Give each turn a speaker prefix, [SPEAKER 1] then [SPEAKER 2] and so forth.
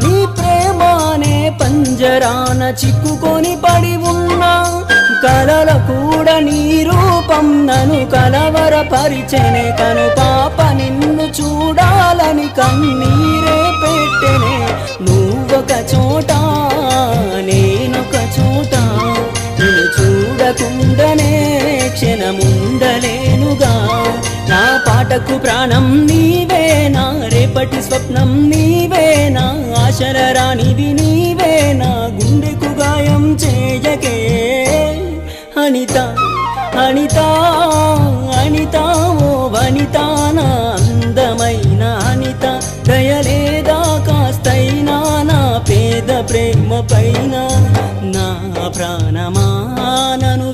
[SPEAKER 1] నీ ప్రేమానే పంజరాన చిక్కుకొని పడి ఉన్నా కలల కూడా నీ రూపం నన్ను కలవరపరిచెనే కను పాప నిన్ను చూడాలని కన్నీరే పెట్టెనే నువ్వొక చోట నేనొక చోట నిన్ను చూడకుండానే క్షణముండలేనుగా నా పాటకు ప్రాణం నీవేనా రేపటి స్వప్నం నీవేనా ఆశల రానిది నీవేనా గుండెకు గాయం చేయకే అనిత అనిత అనిత ఓ వనిత నా అందమైన అనిత దయలేదా కాస్తైనా నా పేద ప్రేమ పైన నా ప్రాణమా నన్ను